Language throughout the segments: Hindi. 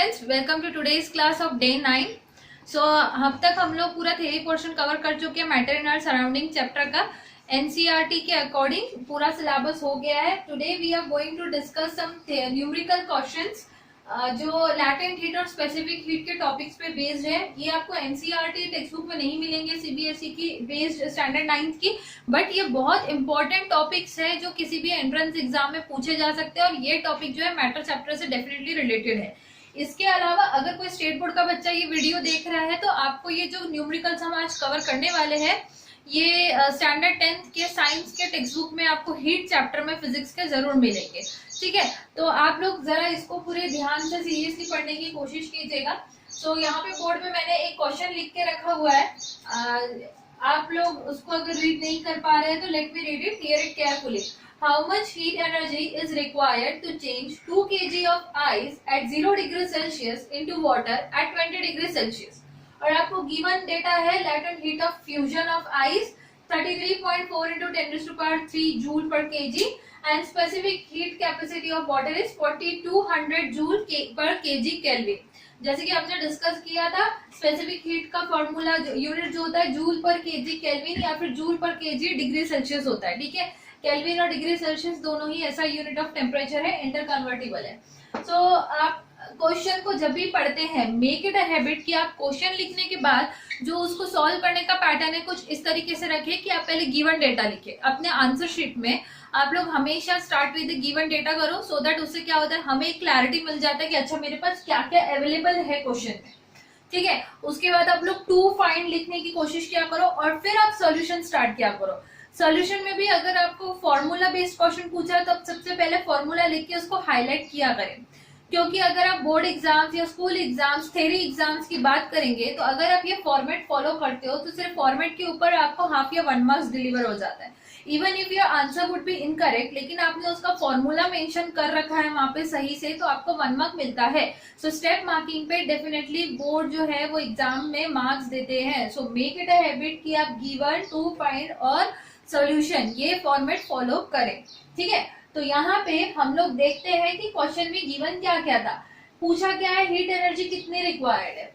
Students, welcome to today's class of day 9। So अब तक हम लोग पूरा थ्योरी पोर्शन कवर कर चुके हैं। Matter in our surrounding chapter का एनसीईआरटी के अकॉर्डिंग पूरा सिलेबस हो गया है। Today we are going to discuss some numerical questions जो लैटेंट हीट और स्पेसिफिक हीट के टॉपिक्स पे बेस्ड है। ये आपको एनसीईआरटी टेक्स्ट बुक में नहीं मिलेंगे, सीबीएसई की बेस्ड स्टैंडर्ड 9th की, बट ये बहुत इंपॉर्टेंट टॉपिक्स है जो किसी भी एंट्रेंस एग्जाम में पूछे जा सकते हैं और ये टॉपिक जो है मैटर चैप्टर से डेफिनेटली रिलेटेड है। इसके अलावा अगर कोई स्टेट बोर्ड का बच्चा ये वीडियो देख रहा है तो आपको ये जो न्यूमेरिकल्स हम आज कवर करने वाले हैं ये स्टैंडर्ड 10th के साइंस के टेक्स्ट बुक में आपको हीट चैप्टर में फिजिक्स के जरूर मिलेंगे। ठीक है, तो आप लोग जरा इसको पूरे ध्यान से सीरियसली पढ़ने की कोशिश कीजिएगा। सो यहाँ पे बोर्ड में मैंने एक क्वेश्चन लिख के रखा हुआ है, आप लोग उसको अगर रीड नहीं कर पा रहे हैं तो let me read it, here it carefully. How much heat energy is required to change 2 kg of ice at 0 degree Celsius into water at 20 degree Celsius? और आपको गिवन डेटा है latent heat of fusion of ice 33.4 into 10⁻³ joule per kg and specific heat capacity of water is 4200 joule per kg Kelvin। जैसे कि हमने डिस्कस किया था, स्पेसिफिक हीट का फॉर्मूला यूनिट जो होता है जूल पर केजी केल्विन या फिर जूल पर केजी डिग्री सेल्सियस होता है। ठीक है, केल्विन और डिग्री सेल्सियस दोनों ही ऐसा यूनिट ऑफ टेम्परेचर है, इंटर कन्वर्टिबल है। सो आप क्वेश्चन को जब भी पढ़ते हैं मेक इट अ हैबिट कि आप क्वेश्चन लिखने के बाद जो उसको सॉल्व करने का पैटर्न है कुछ इस तरीके से रखिए कि आप पहले गिवन डेटा लिखिए अपने आंसर शीट में। आप लोग हमेशा स्टार्ट विद गिवन डेटा करो सो दैट उससे क्या होता है हमें एक क्लैरिटी मिल जाता है कि अच्छा मेरे पास क्या क्या अवेलेबल है क्वेश्चन में। ठीक है, उसके बाद आप लोग टू फाइंड लिखने की कोशिश किया करो और फिर आप सॉल्यूशन स्टार्ट किया करो। सॉल्यूशन में भी अगर आपको फॉर्मूला बेस्ड क्वेश्चन पूछा है तो सबसे पहले फॉर्मूला लिख के उसको हाईलाइट किया करें, क्योंकि अगर आप बोर्ड एग्जाम्स या स्कूल एग्जाम्स थ्योरी एग्जाम्स की बात करेंगे तो अगर आप ये फॉर्मेट फॉलो करते हो तो सिर्फ फॉर्मेट के ऊपर आपको हाफ या 1 मार्क्स डिलीवर हो जाता है। Even if your answer would be incorrect, लेकिन आपने उसका फॉर्मूला मेंशन कर रखा है वहां पे सही से तो आपको 1 मार्क मिलता है। सो स्टेप मार्किंग पे डेफिनेटली बोर्ड जो है वो एग्जाम में मार्क्स देते हैं। So make it a habit कि आप गिवन, टू फाइंड और सॉल्यूशन ये फॉर्मेट फॉलो करें। ठीक है, तो यहाँ पे हम लोग देखते हैं कि क्वेश्चन में गिवन क्या क्या था, पूछा क्या है हीट एनर्जी कितनी रिक्वायर्ड है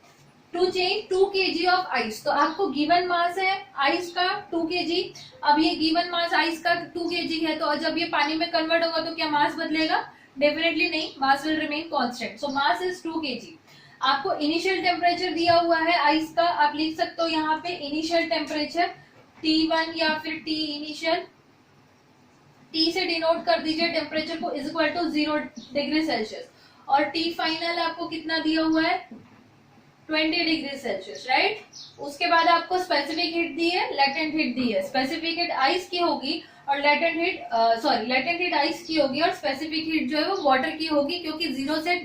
to change 2 kg of ice. तो आपको गिवन मास है आइस का 2 kg। अब ये गिवन मास आइस का 2 kg है तो जब ये पानी में कन्वर्ट होगा तो क्या मास बदलेगा? डेफिनेटली नहीं, mass will remain constant. So mass is 2 kg। आपको इनिशियल टेम्परेचर दिया हुआ है आइस का, आप लिख सकते हो यहाँ पे इनिशियल टेम्परेचर T1 या फिर T इनिशियल, T से डिनोट कर दीजिए टेम्परेचर को is equal to 0 degree Celsius और T फाइनल आपको कितना दिया हुआ है 20 डिग्री सेल्सियस, राइट। उसके बाद आपको स्पेसिफिक हीट दी है, लेटेंट हीट दी है। स्पेसिफिक हीट आइस की होगी और लेटेंट हीट आइस की होगी और स्पेसिफिक हीट जो है वो वाटर की होगी, क्योंकि 0 से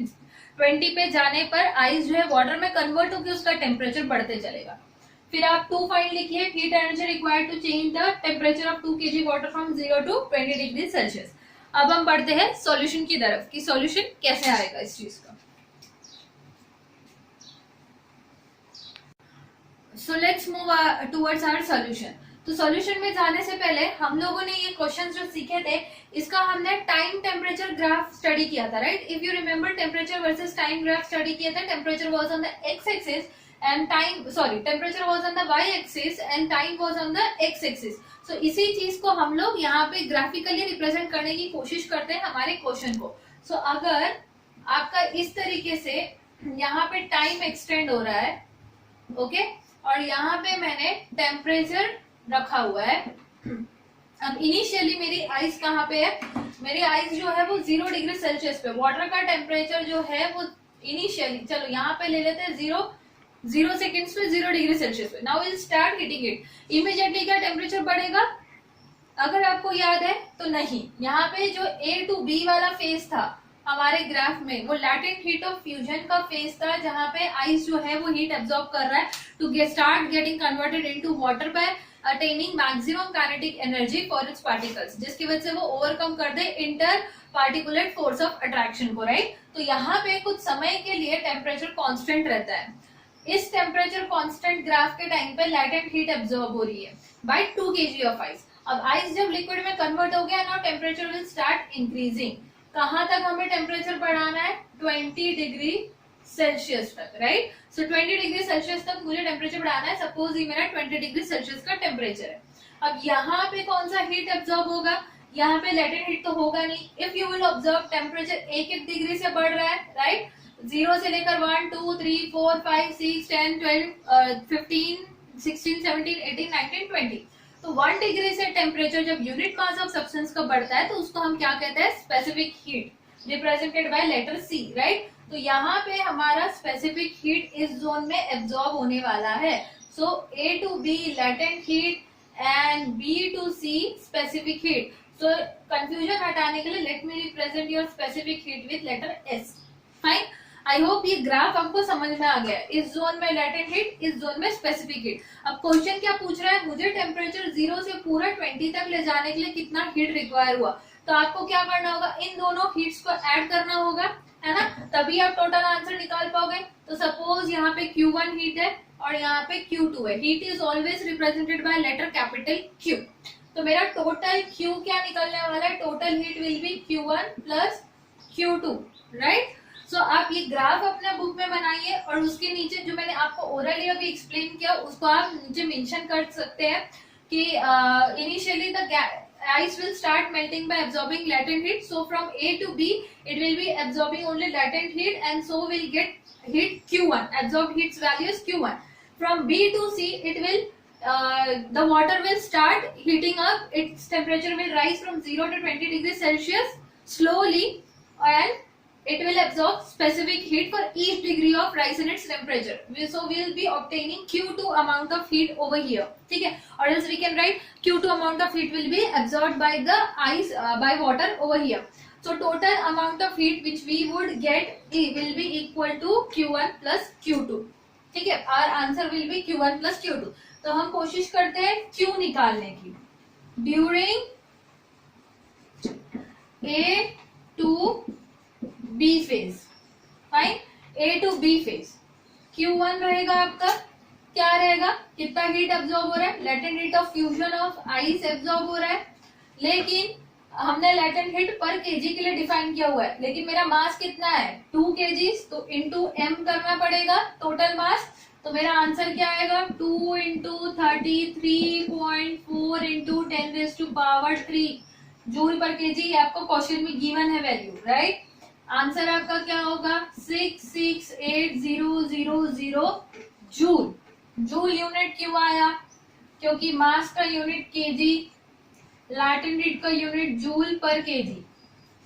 20 पे जाने पर आइस जो है वाटर में कन्वर्ट होकर उसका टेम्परेचर बढ़ते चलेगा। फिर आप 2 फाइंड लिखिए, heat energy required to change the temperature of 2 kg water from 0 to 20 degree Celsius. अब हम बढ़ते हैं सॉल्यूशन की तरफ कि सॉल्यूशन कैसे आएगा इस चीज का। So let's move towards our solution. तो सॉल्यूशन में जाने से पहले हम लोगों ने ये क्वेश्चंस जो सीखे थे इसका हमने टाइम टेम्परेचर ग्राफ स्टडी किया था, right. If you remember temperature versus time graph study किया था। Temperature was on the x axis and temperature was on the y axis and time was on the x axis। so इसी चीज को हम लोग यहाँ पे ग्राफिकली रिप्रेजेंट करने की कोशिश करते हैं हमारे क्वेश्चन को। so अगर आपका इस तरीके से यहाँ पे टाइम एक्सटेंड हो रहा है, ओके, और यहाँ पे मैंने टेम्परेचर रखा हुआ है। अब इनिशियली मेरी आइस कहाँ पे है? मेरी आइस जो है वो 0 डिग्री सेल्सियस पे, वाटर का टेम्परेचर जो है वो इनिशियली, चलो यहाँ पे ले लेते हैं 0 सेकेंड्स पे 0 डिग्री सेल्सियस पे। Now will start heating it. Immediately क्या टेम्परेचर बढ़ेगा? अगर आपको याद है तो नहीं। यहाँ पे जो A to B वाला फेज था हमारे ग्राफ में वो लैटेंट हीट ऑफ फ्यूजन का फेज था, जहाँ पे आइस जो है वो हीट एब्जॉर्ब कर रहा है to start getting converted into water by attaining maximum kinetic energy for its particles, जिसकी वजह से वो ओवरकम कर दे inter particulate force of attraction को, राइट। तो यहाँ पे कुछ समय के लिए टेम्परेचर कॉन्स्टेंट रहता है। इस टेम्परेचर कांस्टेंट ग्राफ के टाइम पे लेटेंट हीट एब्जॉर्ब हो रही है बाय 2 kg ऑफ आइस। अब आइस जब लिक्विड में कन्वर्ट हो गया, now temperature will start increasing. कहाँ तक हमें टेम्परेचर बढ़ाना है? 20 डिग्री सेल्सियस तक, राइट। सो 20 डिग्री सेल्सियस तक मुझे टेम्परेचर बढ़ाना है। सपोज ये मेरा 20 डिग्री सेल्सियस का टेम्परेचर है। अब यहाँ पे कौन सा हीट एब्जॉर्ब होगा? यहाँ पे लेटेंट हीट तो होगा नहीं। If you will observe temperature एक एक डिग्री से बढ़ रहा है, राइट। 0 से लेकर 1 2 3 4 5 6 10 12 15 16 17 18 19 20। तो 1 डिग्री से टेम्परेचर जब यूनिट मास ऑफ सब्सटेंस का बढ़ता है तो उसको हम क्या कहते हैं? Specific heat, represented by letter C, right. तो यहाँ पे हमारा स्पेसिफिक हीट इस जोन में एब्जॉर्ब होने वाला है। So A to B latent heat and B to C specific heat. So confusion हटाने के लिए let me represent your specific heat with letter S। Fine, I hope ये ग्राफ आपको समझ में आ गया। इस जोन में लेटेंट हीट, इस जोन में स्पेसिफिक हीट। अब क्वेश्चन क्या पूछ रहा है? मुझे टेम्परेचर 0 से पूरा 20 तक ले जाने के लिए कितना हीट रिक्वायर हुआ? तो आपको क्या करना होगा? इन दोनों हीट्स को ऐड करना होगा, है ना, तभी आप टोटल आंसर निकाल पाओगे। तो सपोज यहाँ पे Q1 हीट है और यहाँ पे Q2 है। Heat is always represented by letter capital Q। तो मेरा टोटल Q क्या निकलने वाला है? Total heat will be Q1 plus Q2, right. So आप ये ग्राफ अपने बुक में बनाइए और उसके नीचे जो मैंने आपको ओरली अभी एक्सप्लेन किया उसको आप नीचे मेंशन कर सकते हैं कि initially the ice will start melting by absorbing latent heat. So from A to B, it will be absorbing only latent heat, and so will get heat Q1. Absorbed heat's value is Q1. From B to C, it will the water will start heating up. Its temperature will rise from 0 to 20 degrees Celsius slowly, and it will absorb specific heat for each degree of rise in its temperature. So we will be obtaining Q2 amount of heat over here. ठीक है? Or else we can write Q2 amount of heat will be absorbed by the ice by water over here. So total amount of heat which we would get will be equal to Q1 plus Q2. ठीक है? Our answer will be Q1 plus Q2. तो हम कोशिश करते हैं Q निकालने की। During A to B phase, fine. A to B phase Q1 रहेगा आपका, क्या रहेगा? कितना हीट एब्जॉर्ब हो रहा है? Latent heat of fusion of ice absorb हो रहा है। लेकिन हमने लेटेंट हीट पर केजी के लिए डिफाइन किया हुआ है, लेकिन मेरा मास कितना है? 2 kg, तो इंटू m करना पड़ेगा टोटल मास। तो मेरा आंसर क्या आएगा? 2 इंटू 33.4 इंटू 10⁻³ जूल पर केजी। आपको क्वेश्चन में गिवन है वैल्यू, राइट। आंसर आपका क्या होगा? 668,000 जूल। जूल यूनिट क्यों आया? क्योंकि मास का यूनिट केजी, लैटेंट हीट का यूनिट जूल पर केजी,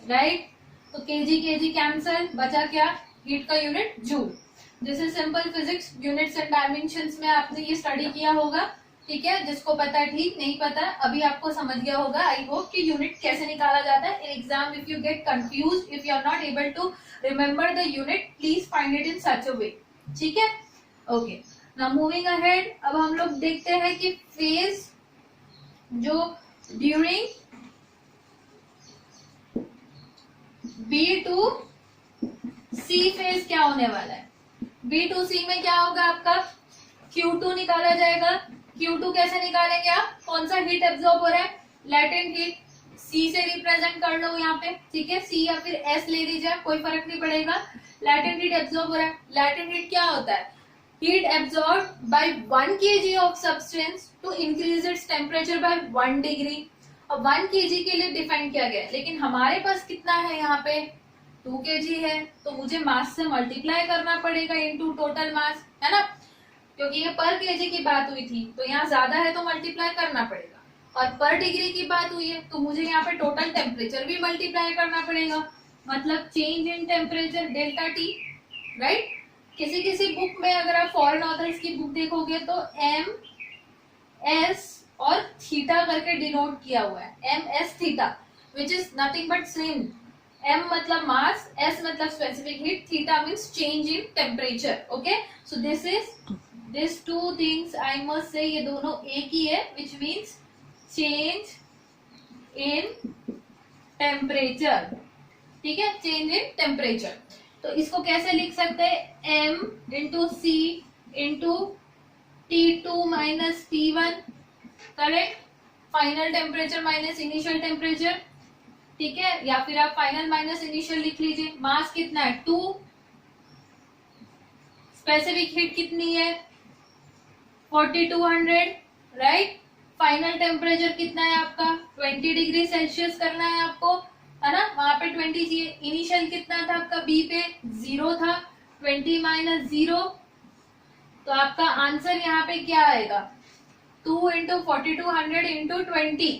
राइट। तो केजी केजी कैंसल, बचा क्या? हीट का unit joule. This is simple physics, units and dimensions में आपने ये स्टडी किया होगा, ठीक है। जिसको पता है ठीक, नहीं पता अभी आपको समझ गया होगा। आई होप कि यूनिट कैसे निकाला जाता है। In exam if you get confuse, if you are not able to remember the unit, please find it in such a way, ठीक है। Okay, now moving ahead. अब हम लोग देखते हैं कि फेज जो during B to C phase क्या होने वाला है? B to C में क्या होगा आपका? Q2 निकाला जाएगा। Q2 कैसे निकालेंगे आप? कौन सा हीट एब्जॉर्ब हो रहा है? Latent heat. C से रिप्रेजेंट कर लो यहाँ पे, ठीक है। C या फिर S ले लीजिए, कोई फर्क नहीं पड़ेगा। लेटेंट हीट एब्जॉर्ब हो रहा है। लेटेंट हीट क्या होता है? Heat absorb by 1 kg of substance to increase its temperature by 1 degree. अब 1 kg के लिए डिफाइन किया गया है, लेकिन हमारे पास कितना है यहाँ पे? 2 kg है, तो मुझे मास से मल्टीप्लाई करना पड़ेगा इनटू टोटल मास, है ना। क्योंकि ये पर केजी की बात हुई थी, तो यहाँ ज्यादा है तो मल्टीप्लाई करना पड़ेगा। और पर डिग्री की बात हुई है तो मुझे यहाँ पे टोटल टेम्परेचर भी मल्टीप्लाई करना पड़ेगा, मतलब change in temperature delta T, right. किसी किसी बुक में अगर आप फॉरेन ऑथर्स की बुक देखोगे तो एम एस और थीटा करके डिनोट किया हुआ है, M S theta, which is nothing but same. M मतलब मास, एस मतलब specific heat, theta means change in temperature. Okay, so this is this two things I must say, ये दोनों एक ही है, which means change in temperature, ठीक है, चेंज इन टेम्परेचर। तो इसको कैसे लिख सकते हैं? m into C into T2 minus T1, correct. Final temperature minus initial temperature, ठीक है, या फिर आप फाइनल माइनस इनिशियल लिख लीजिए। मास कितना है? 2, स्पेसिफिक हीट कितनी है 4200, राइट। फाइनल टेम्परेचर कितना है आपका 20 डिग्री सेल्सियस करना है आपको, है ना, वहां पे 20 चाहिए। इनिशियल कितना था आपका बी पे 0 था, 20 माइनस 0, तो आपका आंसर यहाँ पे क्या आएगा 2 into 4200 into 20,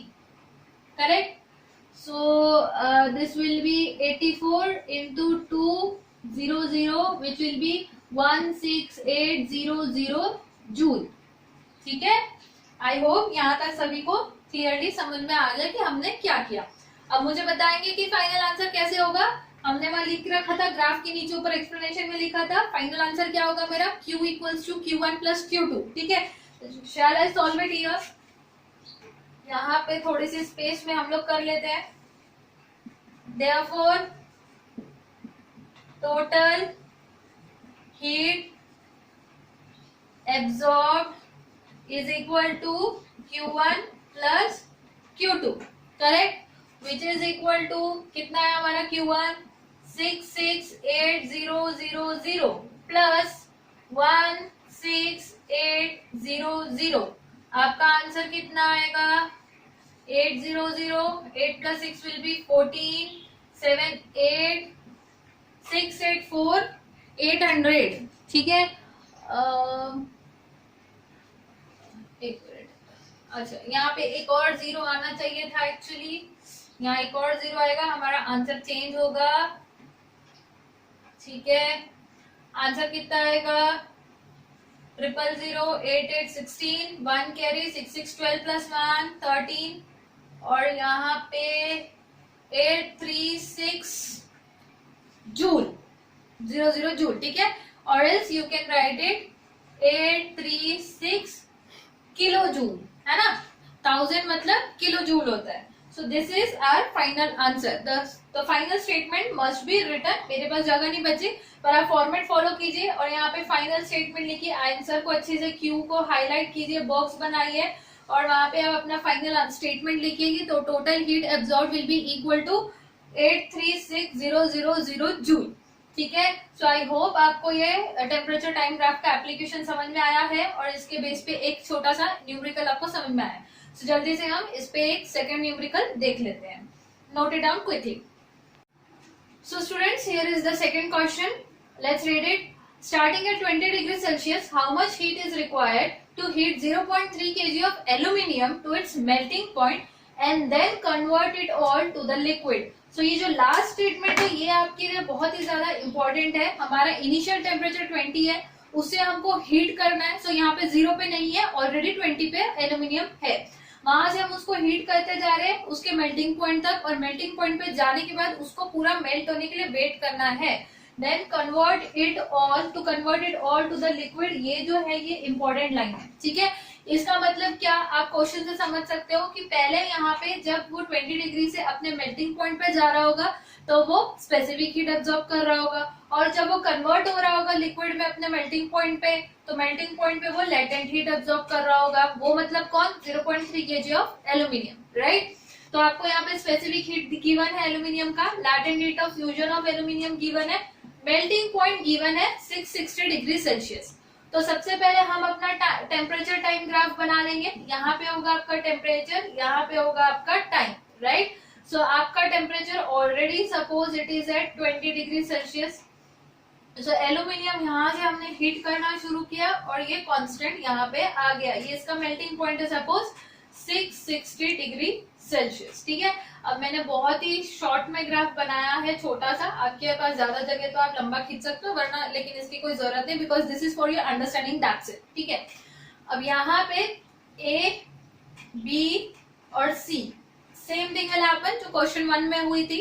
correct. So this will be 84 into 200 which will be 16800 joule, ठीक है। आई होप यहाँ तक सभी को क्लियरली समझ में आ गया कि हमने क्या किया। अब मुझे बताएंगे कि फाइनल आंसर कैसे होगा। हमने वहां लिख रखा था ग्राफ के नीचे ऊपर एक्सप्लेनेशन में लिखा था फाइनल आंसर क्या होगा मेरा Q equals to Q1 plus Q2, ठीक है। शैल आई सॉल्व इट हियर। यहाँ पे थोड़ी सी स्पेस में हम लोग कर लेते हैं। Therefore, total heat absorbed is equal to Q1 plus Q2, correct? Which is equal to कितना है हमारा Q1 66800 plus 16800, आपका आंसर कितना आएगा 800, 8 plus 6 will be 14, 7, 8, 6, 8, 4, 800, ठीक है। एक मिनट, अच्छा यहाँ पे एक और जीरो आना चाहिए था एक्चुअली, यहाँ एक और जीरो आएगा, हमारा आंसर चेंज होगा, ठीक है। आंसर कितना आएगा 000, 8, 8, 16, 1 कैरी 6, 6, 12 प्लस 1 13, और यहाँ पे 836 जूल 00 जूल, ठीक है। और else you can write it 836 kilo joule, है ना, 1000 मतलब किलो जूल होता है। So this is our final answer. The final statement must be written. मेरे पास जगह नहीं बची, पर आप फॉर्मेट फॉलो कीजिए और यहाँ पे फाइनल स्टेटमेंट लिखिए, आंसर को अच्छे से क्यू को हाईलाइट कीजिए, बॉक्स बनाइए और वहां पे आप अपना फाइनल स्टेटमेंट लिखिएगी। तो total heat absorb will be equal to 836,000 joule, ठीक है। सो आई होप आपको ये टेम्परेचर टाइम ग्राफ का एप्लीकेशन समझ में आया है और इसके बेस पे एक छोटा सा न्यूमेरिकल आपको समझ में आया। सो जल्दी से हम इस पे एक सेकंड न्यूमेरिकल देख लेते हैं। Note it down quickly. So students, here is the second question. Let's read it. Starting at 20 degrees Celsius, how much heat is required to heat 0.3 kg of aluminium to its melting point and then convert it all to the liquid? So ये जो लास्ट स्टेटमेंट है ये आपके लिए बहुत ही ज्यादा इंपॉर्टेंट है। हमारा इनिशियल टेम्परेचर 20 है, उससे हमको हीट करना है। सो यहाँ पे 0 पे नहीं है, ऑलरेडी 20 पे एल्यूमिनियम है। वहां से हम उसको हीट करते जा रहे हैं उसके मेल्टिंग पॉइंट तक, और मेल्टिंग पॉइंट पे जाने के बाद उसको पूरा मेल्ट होने के लिए वेट करना है। Then convert it all to the liquid. ये जो है ये इंपॉर्टेंट लाइन है, ठीक है। इसका मतलब क्या आप क्वेश्चन से समझ सकते हो कि पहले यहाँ पे जब वो 20 डिग्री से अपने मेल्टिंग पॉइंट पे जा रहा होगा तो वो स्पेसिफिक हीट एब्जॉर्ब कर रहा होगा, और जब वो कन्वर्ट हो रहा होगा लिक्विड में अपने मेल्टिंग पॉइंट पे, तो मेल्टिंग पॉइंट पे वो लेटेंट हीट एब्जॉर्ब कर रहा होगा। वो मतलब कौन 0.3 kg ऑफ एल्यूमिनियम, राइट। तो आपको यहाँ पे स्पेसिफिक हीट गिवन है एल्यूमिनियम का, latent heat of fusion of aluminium given है, मेल्टिंग पॉइंट गिवन है 660 डिग्री सेल्सियस। तो सबसे पहले हम अपना टेम्परेचर टाइम ग्राफ बना लेंगे। यहाँ पे होगा आपका टेम्परेचर, यहाँ पे होगा आपका टाइम, राइट। सो आपका temperature already suppose it is at 20 degree Celsius. So aluminium यहाँ से हमने हीट करना शुरू किया और ये कांस्टेंट यहाँ पे आ गया। ये इसका मेल्टिंग पॉइंट है सपोज 660 डिग्री सेल्सियस, ठीक है। अब मैंने बहुत ही शॉर्ट में ग्राफ बनाया है, छोटा सा। आपके पास ज्यादा जगह तो आप लंबा खींच सकते हो, वरना लेकिन इसकी कोई जरूरत नहीं, because this is for your understanding, that's it, ठीक है। अब यहाँ पे ए, बी और सी सेम थिंग विल हैपन जो क्वेश्चन 1 में हुई थी।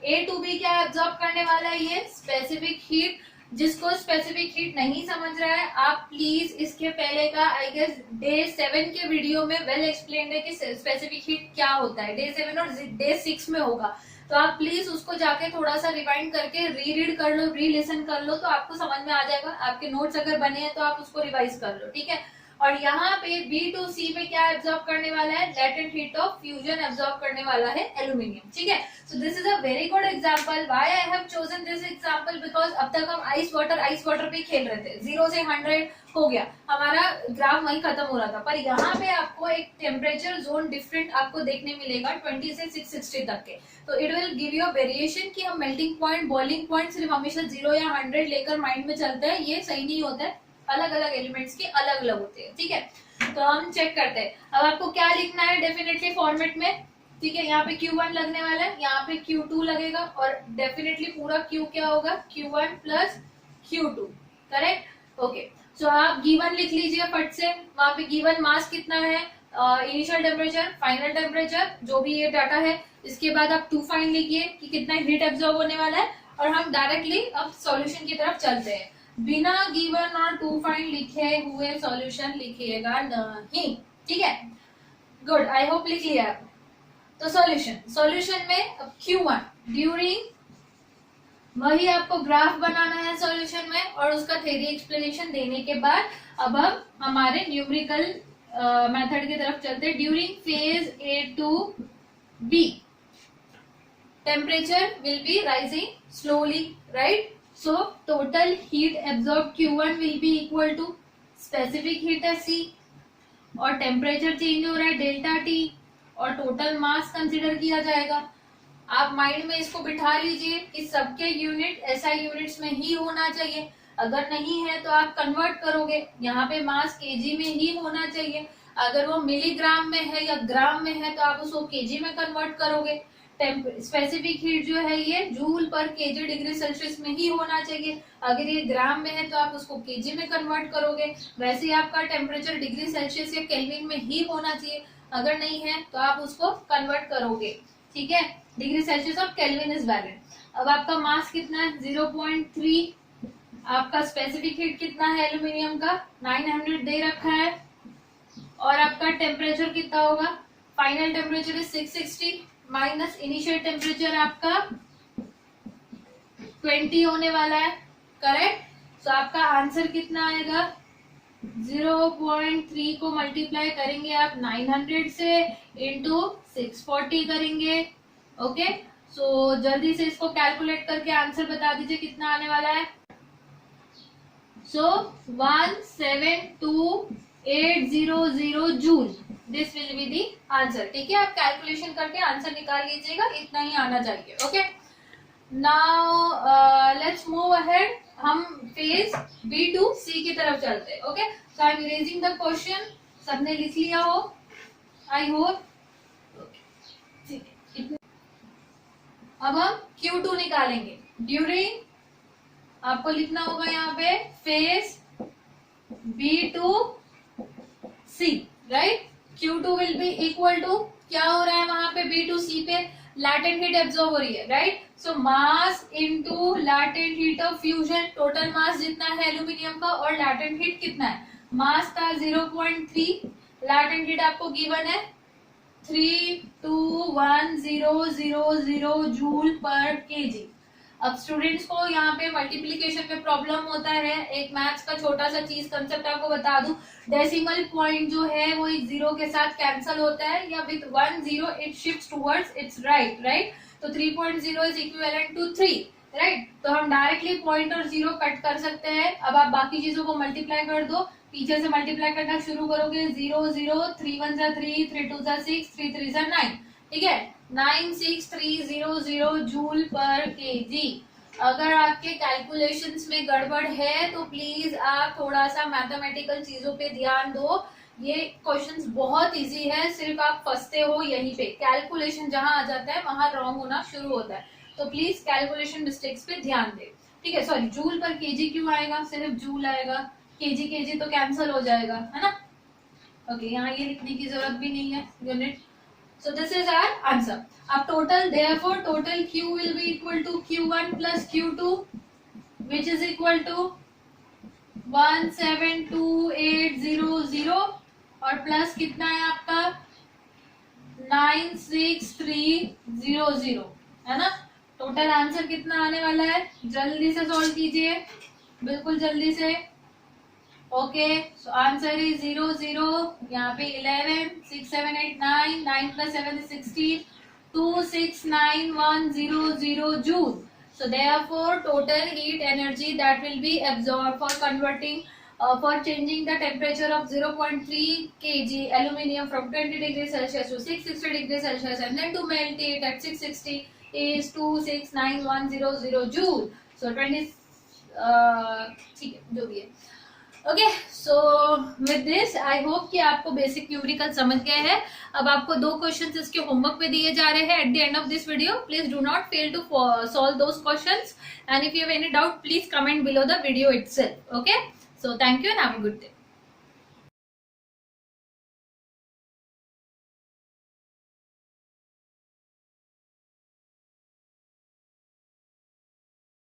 ए टू बी क्या एब्जॉर्ब करने वाला है, ये स्पेसिफिक हीट। जिसको स्पेसिफिक हीट नहीं समझ रहा है, आप प्लीज इसके पहले का आई गेस डे 7 के वीडियो में वेल एक्सप्लेन्ड है कि स्पेसिफिक हीट क्या होता है। डे 7 और डे 6 में होगा, तो आप प्लीज उसको जाके थोड़ा सा रिवाइंड करके री रीड कर लो, री लिसन कर लो, तो आपको समझ में आ जाएगा। आपके नोट्स अगर बने हैं तो आप उसको रिवाइज कर लो, ठीक है। और यहाँ पे B2C में क्या एब्जॉर्ब करने वाला है, latent heat of fusion absorb करने वाला है एल्यूमिनियम, ठीक है। So this is a very good example. Why I have chosen this example, because अब तक हम आइस वाटर पे खेल रहे थे, 0 से 100 हो गया, हमारा ग्राफ वहीं खत्म हो रहा था। पर यहाँ पे आपको एक टेम्परेचर जोन डिफरेंट आपको देखने मिलेगा 20 से 660 तक के। तो it will give you variation कि हम मेल्टिंग पॉइंट, बॉइलिंग पॉइंट सिर्फ हमेशा 0 या 100 लेकर माइंड में चलते हैं, ये सही नहीं होता है। अलग अलग एलिमेंट्स के अलग अलग होते हैं, ठीक है। तो हम चेक करते हैं। अब आपको क्या लिखना है डेफिनेटली फॉर्मेट में, ठीक है। यहाँ पे Q1 लगने वाला है, यहाँ पे Q2 लगेगा, और डेफिनेटली पूरा Q क्या होगा, Q1 plus Q2, correct, okay. सो आप गिवन लिख लीजिए फट से। वहां पे गिवन मास कितना है, इनिशियल टेम्परेचर, फाइनल टेम्परेचर, जो भी ये डाटा है। इसके बाद आप टू फाइंड लिखिए कि कितना हीट एब्जॉर्ब होने वाला है, और हम डायरेक्टली अब सॉल्यूशन की तरफ चलते हैं। बिना गिवन और टू फाइंड लिखे हुए सॉल्यूशन लिखिएगा नहीं, ठीक है। गुड, आई होप लिख लिया आपने। तो सॉल्यूशन में अब Q1 ड्यूरिंग, वही आपको ग्राफ बनाना है सॉल्यूशन में, और उसका थ्योरी एक्सप्लेनेशन देने के बाद अब हम हमारे न्यूमेरिकल मेथड की तरफ चलते हैं। During phase A to B temperature will be rising slowly, right. So total heat absorb Q1 will be equal to specific heat है C, और टेम्परेचर चेंज हो रहा है डेल्टा T, और टोटल मास कंसिडर किया जाएगा। आप माइंड में इसको बिठा लीजिए कि सबके यूनिट SI यूनिट्स में ही होना चाहिए। अगर नहीं है तो आप कन्वर्ट करोगे, यहाँ पे मास केजी में ही होना चाहिए। अगर वो मिलीग्राम में है या ग्राम में है तो आप उसको केजी में कन्वर्ट करोगे। स्पेसिफिक हीट जो है ये जूल पर केजी डिग्री सेल्सियस में ही होना चाहिए। अगर ये ग्राम में है तो आप उसको केजी में कन्वर्ट करोगे। वैसे ही आपका टेम्परेचर डिग्री सेल्सियस या केल्विन में ही होना चाहिए। अगर नहीं है तो आप उसको कन्वर्ट करोगे, ठीक है। डिग्री सेल्सियस और केल्विन इज वैलिड। अब आपका मास कितना है, 0.3। आपका स्पेसिफिक हीट कितना है एल्यूमिनियम का, 900 दे रखा है, और आपका टेम्परेचर कितना होगा, final temperature is 660 minus initial temperature आपका 20 होने वाला है, करेक्ट। सो आपका आंसर कितना आएगा, 0.3 को मल्टीप्लाई करेंगे आप 900 से इंटू 640 करेंगे, ओके। सो जल्दी से इसको कैलकुलेट करके आंसर बता दीजिए कितना आने वाला है। सो 172,800 joule, this will be the answer, ठीक है। आप कैलकुलेशन करके आंसर निकाल लीजिएगा, इतना ही आना चाहिए, okay. Now let's move ahead, हम फेज B2C की तरफ चलते हैं, okay. So I am erasing the question, सबने लिख लिया हो आई होप, ठीक है। अब हम Q2 निकालेंगे। ड्यूरिंग, आपको लिखना होगा यहाँ पे phase B2C, right. Q2 will be equal to, क्या हो रहा है वहां पे B2C पे, लैटेंट हीट एब्जॉर्ब हो रही है, right. So mass into latent heat of fusion, total mass जितना है एल्यूमिनियम का, और लैटेंट हीट कितना है, मास था 0.3, लैटेंट हीट आपको गिवन है 321,000 जूल पर केजी। अब स्टूडेंट्स को यहाँ पे मल्टीप्लिकेशन में प्रॉब्लम होता है। एक मैथ्स का छोटा सा चीज कंसेप्ट आपको बता दूं, डेसिमल पॉइंट जो है वो एक 0 के साथ कैंसल होता है, या with 1 0 it shifts towards it's right. तो 3.0 इज इक्विवेलेंट टू 3, राइट। तो हम डायरेक्टली पॉइंट और 0 कट कर सकते हैं। अब आप बाकी चीजों को मल्टीप्लाई कर दो, पीछे से मल्टीप्लाई करना शुरू करोगे, 0 0, 3 1 3, 3 2 6, 3 3 9, ठीक है, 96300 जूल पर केजी। अगर आपके कैलकुलेशंस में गड़बड़ है तो प्लीज आप थोड़ा सा मैथमेटिकल चीजों पे ध्यान दो। ये क्वेश्चंस बहुत इजी है, सिर्फ आप फंसते हो यहीं पे, कैलकुलेशन जहां आ जाता है वहां रॉन्ग होना शुरू होता है। तो प्लीज कैलकुलेशन मिस्टेक्स पे ध्यान दे, ठीक है। सॉरी, जूल पर केजी क्यों आएगा, सिर्फ जूल आएगा, केजी तो कैंसिल हो जाएगा, है ना। ओके, यहाँ ये लिखने की जरूरत भी नहीं है, unit. So this is our answer. अब total, therefore total Q will be equal to Q1 plus Q2, which is equal to 172,800, और प्लस कितना है आपका 96300, है ना। टोटल आंसर कितना आने वाला है, जल्दी से सॉल्व कीजिए, बिल्कुल जल्दी से। Okay, so answer is 0 0. यहाँ पे 11 6 7 8 9 9 plus 7 is 16 2 6 9 1 0 0 joule. So therefore total heat energy that will be absorbed for converting for changing the temperature of 0.3 kg aluminium from 20 degrees Celsius to 660 degrees Celsius and then to melt it at 660 is 26910 joule. So 20 ठीक है जो भी है. Okay, so with this I hope कि आपको बेसिक न्यूमेरिकल समझ गए हैं. अब आपको 2 क्वेश्चंस इसके होमवर्क पे दिए जा रहे हैं at the end of this video. Please do not fail to solve those questions and if you have any doubt please comment below the video itself. Okay, so thank you and have a good day.